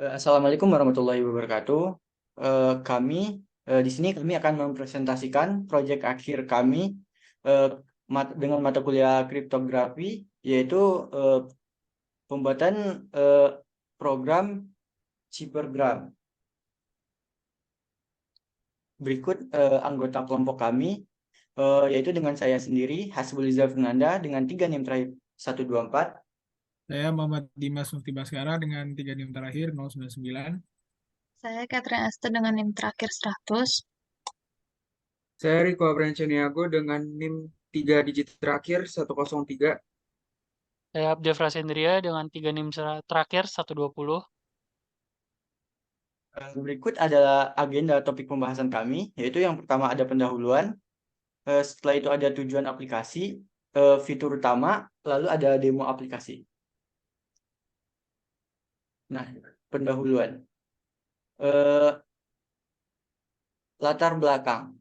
Assalamualaikum warahmatullahi wabarakatuh. Di sini kami akan mempresentasikan proyek akhir kami eh, dengan mata kuliah kriptografi, yaitu eh, pembuatan eh, program Ciphergram. Berikut anggota kelompok kami, yaitu dengan saya sendiri, Hasbuliza Fernanda, dengan 3 NIM terakhir 124. Saya Muhammad Dimas Mufti Baskara dengan 3 NIM terakhir 099. Saya Catherine Esther dengan NIM terakhir 100. Saya Riko Abrancaniago dengan NIM 3 digit terakhir 103. Saya Abdel Frasendria dengan 3 NIM terakhir 120. Berikut adalah agenda topik pembahasan kami, yaitu yang pertama ada pendahuluan. Setelah itu ada tujuan aplikasi, fitur utama, lalu ada demo aplikasi. Nah, pendahuluan. Latar belakang.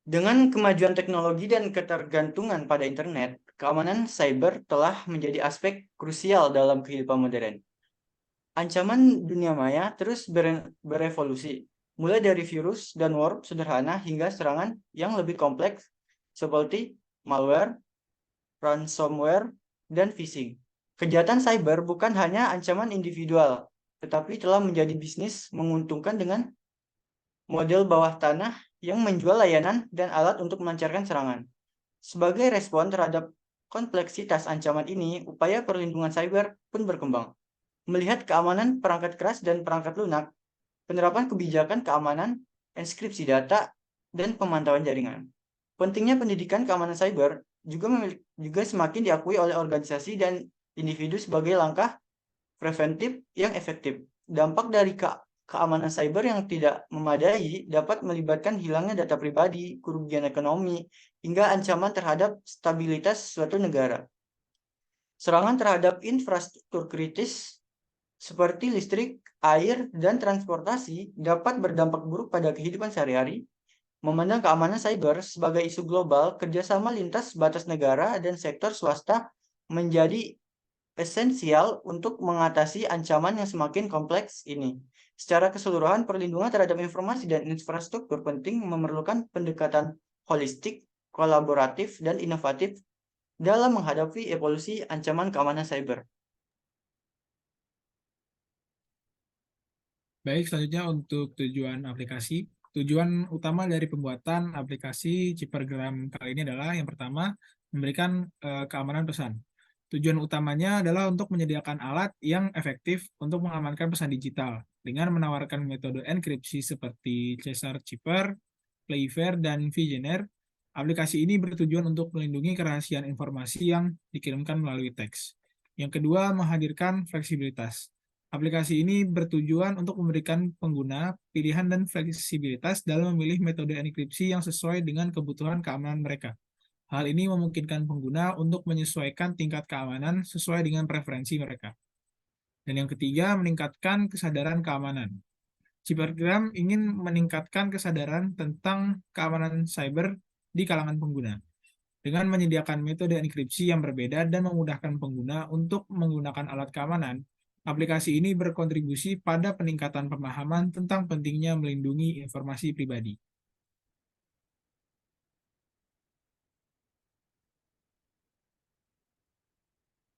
Dengan kemajuan teknologi dan ketergantungan pada internet, keamanan cyber telah menjadi aspek krusial dalam kehidupan modern. Ancaman dunia maya terus berevolusi, mulai dari virus dan warp sederhana hingga serangan yang lebih kompleks seperti malware, ransomware, dan phishing. Kejahatan cyber bukan hanya ancaman individual, tetapi telah menjadi bisnis menguntungkan dengan model bawah tanah yang menjual layanan dan alat untuk melancarkan serangan. Sebagai respon terhadap kompleksitas ancaman ini, upaya perlindungan cyber pun berkembang. Melihat keamanan perangkat keras dan perangkat lunak, penerapan kebijakan keamanan, enskripsi data, dan pemantauan jaringan. Pentingnya pendidikan keamanan cyber juga semakin diakui oleh organisasi dan individu sebagai langkah preventif yang efektif. Dampak dari keamanan cyber yang tidak memadai dapat melibatkan hilangnya data pribadi, kerugian ekonomi, hingga ancaman terhadap stabilitas suatu negara. Serangan terhadap infrastruktur kritis seperti listrik, air, dan transportasi dapat berdampak buruk pada kehidupan sehari-hari. Memandang keamanan cyber sebagai isu global, kerjasama lintas batas negara dan sektor swasta menjadi esensial untuk mengatasi ancaman yang semakin kompleks ini. Secara keseluruhan, perlindungan terhadap informasi dan infrastruktur penting memerlukan pendekatan holistik, kolaboratif, dan inovatif dalam menghadapi evolusi ancaman keamanan cyber. Baik, selanjutnya untuk tujuan aplikasi. Tujuan utama dari pembuatan aplikasi Ciphergram kali ini adalah yang pertama, memberikan keamanan pesan. Tujuan utamanya adalah untuk menyediakan alat yang efektif untuk mengamankan pesan digital dengan menawarkan metode enkripsi seperti Cesar Cipher, Playfair, dan Vigenère. Aplikasi ini bertujuan untuk melindungi kerahasiaan informasi yang dikirimkan melalui teks. Yang kedua, menghadirkan fleksibilitas. Aplikasi ini bertujuan untuk memberikan pengguna pilihan dan fleksibilitas dalam memilih metode enkripsi yang sesuai dengan kebutuhan keamanan mereka. Hal ini memungkinkan pengguna untuk menyesuaikan tingkat keamanan sesuai dengan preferensi mereka. Dan yang ketiga, meningkatkan kesadaran keamanan. Ciphergram ingin meningkatkan kesadaran tentang keamanan cyber di kalangan pengguna dengan menyediakan metode enkripsi yang berbeda dan memudahkan pengguna untuk menggunakan alat keamanan. Aplikasi ini berkontribusi pada peningkatan pemahaman tentang pentingnya melindungi informasi pribadi.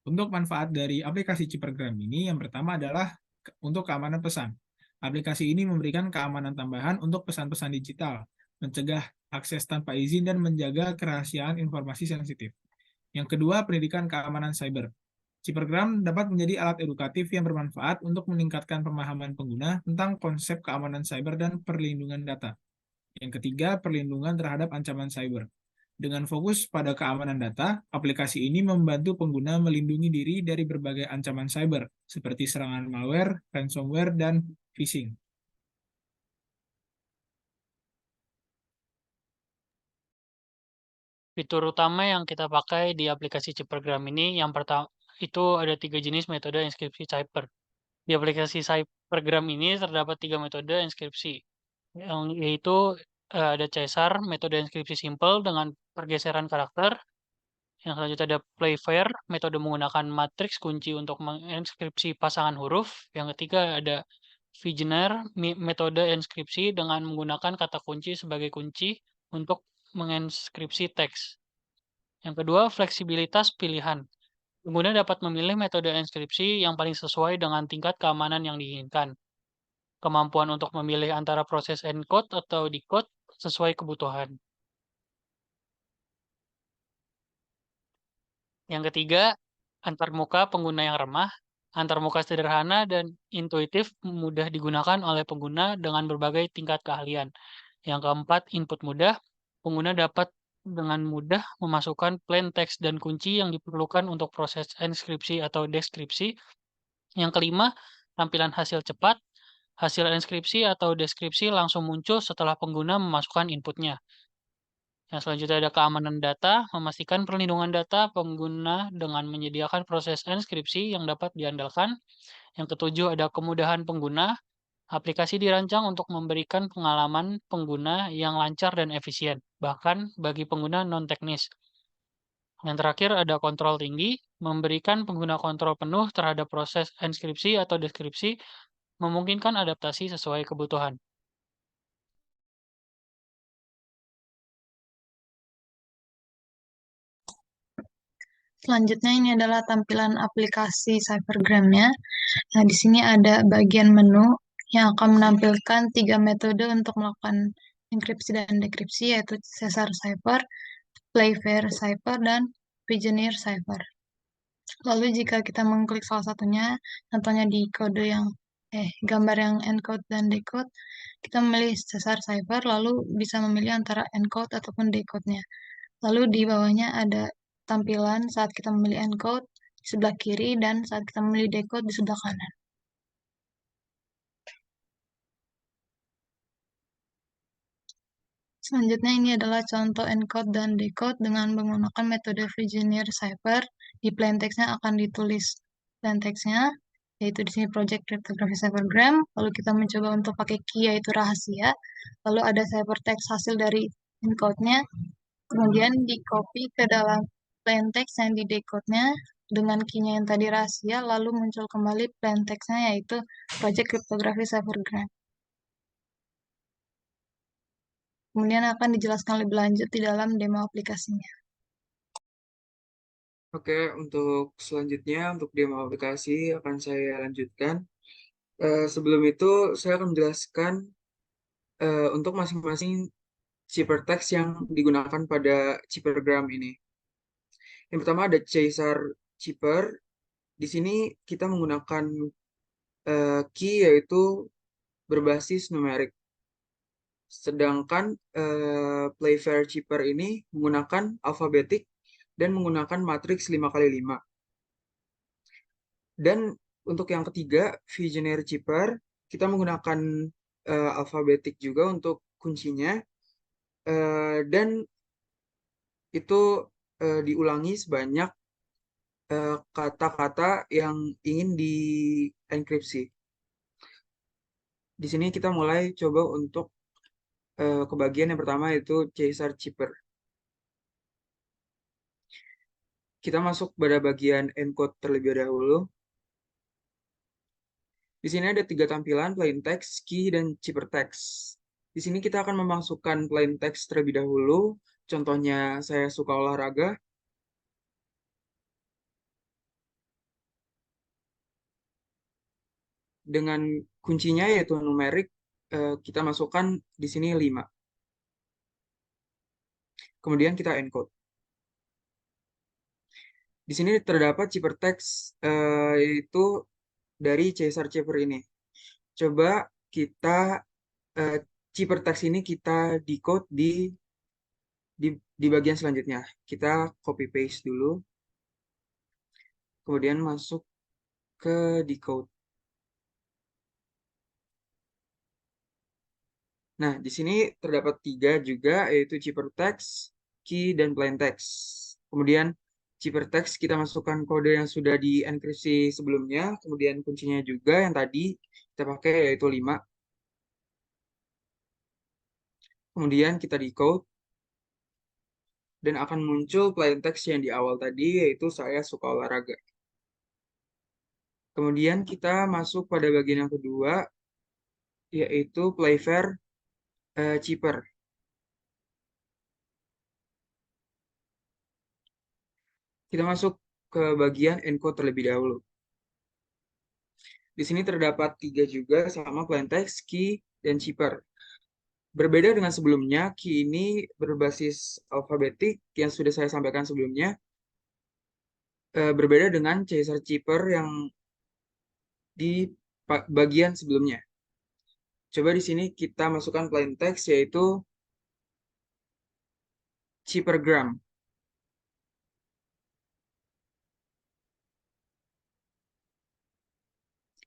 Untuk manfaat dari aplikasi Ciphergram ini, yang pertama adalah untuk keamanan pesan. Aplikasi ini memberikan keamanan tambahan untuk pesan-pesan digital, mencegah akses tanpa izin dan menjaga kerahasiaan informasi sensitif. Yang kedua, pendidikan keamanan cyber. Ciphergram dapat menjadi alat edukatif yang bermanfaat untuk meningkatkan pemahaman pengguna tentang konsep keamanan cyber dan perlindungan data. Yang ketiga, perlindungan terhadap ancaman cyber. Dengan fokus pada keamanan data, aplikasi ini membantu pengguna melindungi diri dari berbagai ancaman cyber, seperti serangan malware, ransomware, dan phishing. Fitur utama yang kita pakai di aplikasi Ciphergram ini, yang pertama itu ada 3 jenis metode inskripsi Cipher. Di aplikasi Ciphergram ini terdapat 3 metode inskripsi, yaitu ada Caesar, metode inskripsi simple dengan pergeseran karakter. Yang selanjutnya ada Playfair, metode menggunakan matriks kunci untuk menginskripsi pasangan huruf. Yang ketiga ada Vigener, metode inskripsi dengan menggunakan kata kunci sebagai kunci untuk menginskripsi teks. Yang kedua, fleksibilitas pilihan. Pengguna dapat memilih metode inskripsi yang paling sesuai dengan tingkat keamanan yang diinginkan. Kemampuan untuk memilih antara proses encode atau decode sesuai kebutuhan. Yang ketiga, antarmuka pengguna yang ramah. Antarmuka sederhana dan intuitif mudah digunakan oleh pengguna dengan berbagai tingkat keahlian. Yang keempat, input mudah. Pengguna dapat dengan mudah memasukkan plain text dan kunci yang diperlukan untuk proses inskripsi atau deskripsi. Yang kelima, tampilan hasil cepat. Hasil inskripsi atau deskripsi langsung muncul setelah pengguna memasukkan inputnya. Yang selanjutnya ada keamanan data, memastikan perlindungan data pengguna dengan menyediakan proses inskripsi yang dapat diandalkan. Yang ketujuh ada kemudahan pengguna, aplikasi dirancang untuk memberikan pengalaman pengguna yang lancar dan efisien, bahkan bagi pengguna non-teknis. Yang terakhir ada kontrol tinggi, memberikan pengguna kontrol penuh terhadap proses inskripsi atau deskripsi, memungkinkan adaptasi sesuai kebutuhan. Selanjutnya ini adalah tampilan aplikasi Cybergram-nya. Nah, di sini ada bagian menu yang akan menampilkan 3 metode untuk melakukan enkripsi dan dekripsi, yaitu Caesar Cipher, Playfair Cipher, dan Vigener Cipher. Lalu jika kita mengklik salah satunya, contohnya di kode yang gambar yang encode dan decode, kita memilih Caesar Cipher, lalu bisa memilih antara encode ataupun decode-nya. Lalu di bawahnya ada tampilan saat kita memilih encode di sebelah kiri dan saat kita memilih decode di sebelah kanan. Selanjutnya ini adalah contoh encode dan decode dengan menggunakan metode Vigener Cipher. Di plaintext-nya akan ditulis plaintext-nya, yaitu di sini Project Cryptography Cybergram. Lalu kita mencoba untuk pakai key yaitu rahasia. Lalu ada ciphertext hasil dari encode-nya. Kemudian di copy ke dalam plaintext yang di decode-nya dengan key-nya yang tadi rahasia, lalu muncul kembali plaintext-nya yaitu Project Cryptography Cybergram. Kemudian akan dijelaskan lebih lanjut di dalam demo aplikasinya. Oke, untuk selanjutnya untuk demo aplikasi akan saya lanjutkan. Sebelum itu saya akan menjelaskan untuk masing-masing ciphertext yang digunakan pada ciphergram ini. Yang pertama ada Caesar Cipher. Di sini kita menggunakan key yaitu berbasis numerik. Sedangkan Playfair Cipher ini menggunakan alfabetik dan menggunakan matriks 5x5. Dan untuk yang ketiga, Vigener Cipher, kita menggunakan alfabetik juga untuk kuncinya. Dan itu diulangi sebanyak kata-kata yang ingin dienkripsi. Di sini kita mulai coba untuk ke bagian yang pertama yaitu Caesar Cipher. Kita masuk pada bagian encode terlebih dahulu. Di sini ada 3 tampilan, plain text, key, dan ciphertext. Di sini kita akan memasukkan plain text terlebih dahulu. Contohnya saya suka olahraga. Dengan kuncinya yaitu numerik, kita masukkan di sini 5. Kemudian kita encode. Di sini terdapat ciphertext yaitu dari Caesar Cipher ini. Coba kita ciphertext ini kita decode di bagian selanjutnya. Kita copy paste dulu. Kemudian masuk ke decode. Nah, di sini terdapat 3 juga, yaitu ciphertext, key, dan plain text. Kemudian ciphertext kita masukkan kode yang sudah dienkripsi sebelumnya, kemudian kuncinya juga yang tadi kita pakai yaitu 5. Kemudian kita decode. dan akan muncul plain text yang di awal tadi, yaitu saya suka olahraga. Kemudian kita masuk pada bagian yang kedua, yaitu play fair, cheaper. Kita masuk ke bagian encode terlebih dahulu. Di sini terdapat 3 juga, sama plain text, key, dan cheaper. Berbeda dengan sebelumnya, key ini berbasis alfabetik yang sudah saya sampaikan sebelumnya. Berbeda dengan Caesar cheaper yang di bagian sebelumnya. Coba di sini kita masukkan plain text, yaitu cheapergram.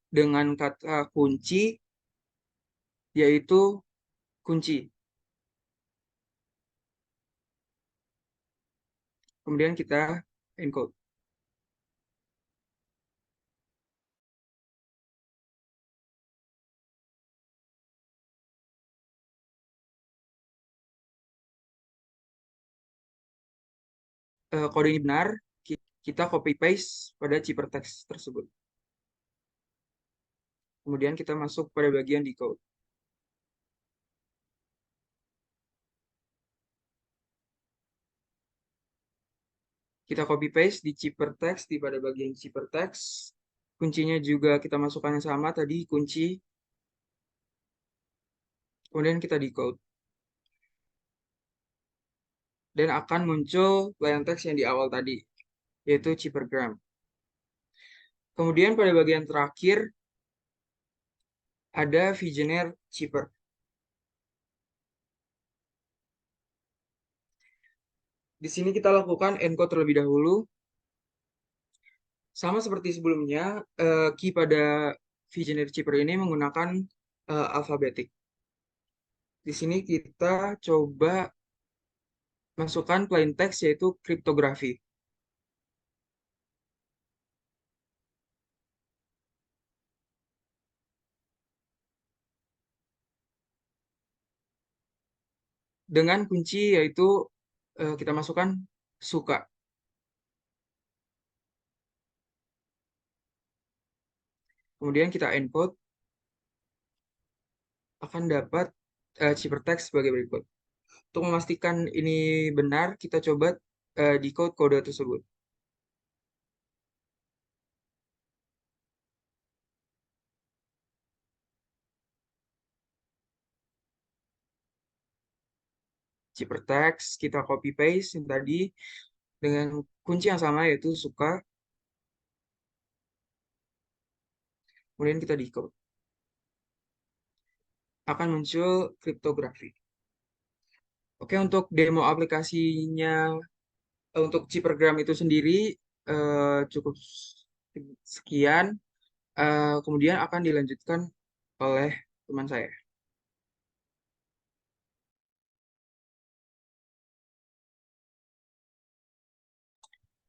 Dengan kata kunci, yaitu kunci. Kemudian kita encode. Kode ini benar, kita copy paste pada cheaper text tersebut. Kemudian kita masuk pada bagian decode. Kita copy paste di cheaper text, di pada bagian cheaper text. Kuncinya juga kita masukkan yang sama tadi, kunci. Kemudian kita decode. Dan akan muncul plain text yang di awal tadi, yaitu cheapergram. Kemudian pada bagian terakhir, ada Vigenère cheaper. Di sini kita lakukan encode terlebih dahulu. Sama seperti sebelumnya, key pada Vigenère cheaper ini menggunakan alfabetik. Di sini kita coba masukkan plain text, yaitu kriptografi. Dengan kunci, yaitu kita masukkan suka. Kemudian kita encode, akan dapat cheaper text sebagai berikut. Untuk memastikan ini benar, kita coba decode kode tersebut. Cheaper text, kita copy paste yang tadi dengan kunci yang sama, yaitu suka. Kemudian kita decode. Akan muncul kriptografi. Oke, untuk demo aplikasinya, untuk cheapergram itu sendiri cukup sekian. Kemudian akan dilanjutkan oleh teman saya.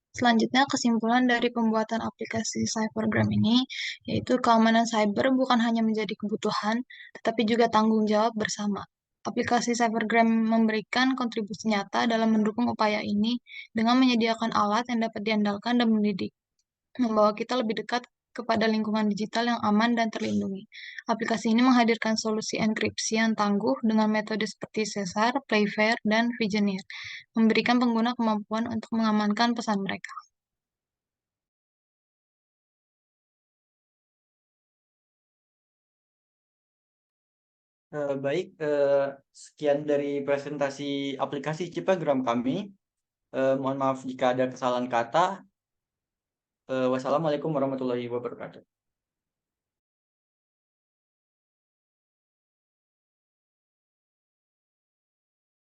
Selanjutnya, kesimpulan dari pembuatan aplikasi Cybergram ini, yaitu keamanan cyber bukan hanya menjadi kebutuhan, tetapi juga tanggung jawab bersama. Aplikasi Cybergram memberikan kontribusi nyata dalam mendukung upaya ini dengan menyediakan alat yang dapat diandalkan dan mendidik, membawa kita lebih dekat kepada lingkungan digital yang aman dan terlindungi. Aplikasi ini menghadirkan solusi enkripsi yang tangguh dengan metode seperti Caesar, Playfair, dan Vigenère, memberikan pengguna kemampuan untuk mengamankan pesan mereka. Baik, sekian dari presentasi aplikasi Cipagram kami. Mohon maaf jika ada kesalahan kata. Wassalamualaikum warahmatullahi wabarakatuh.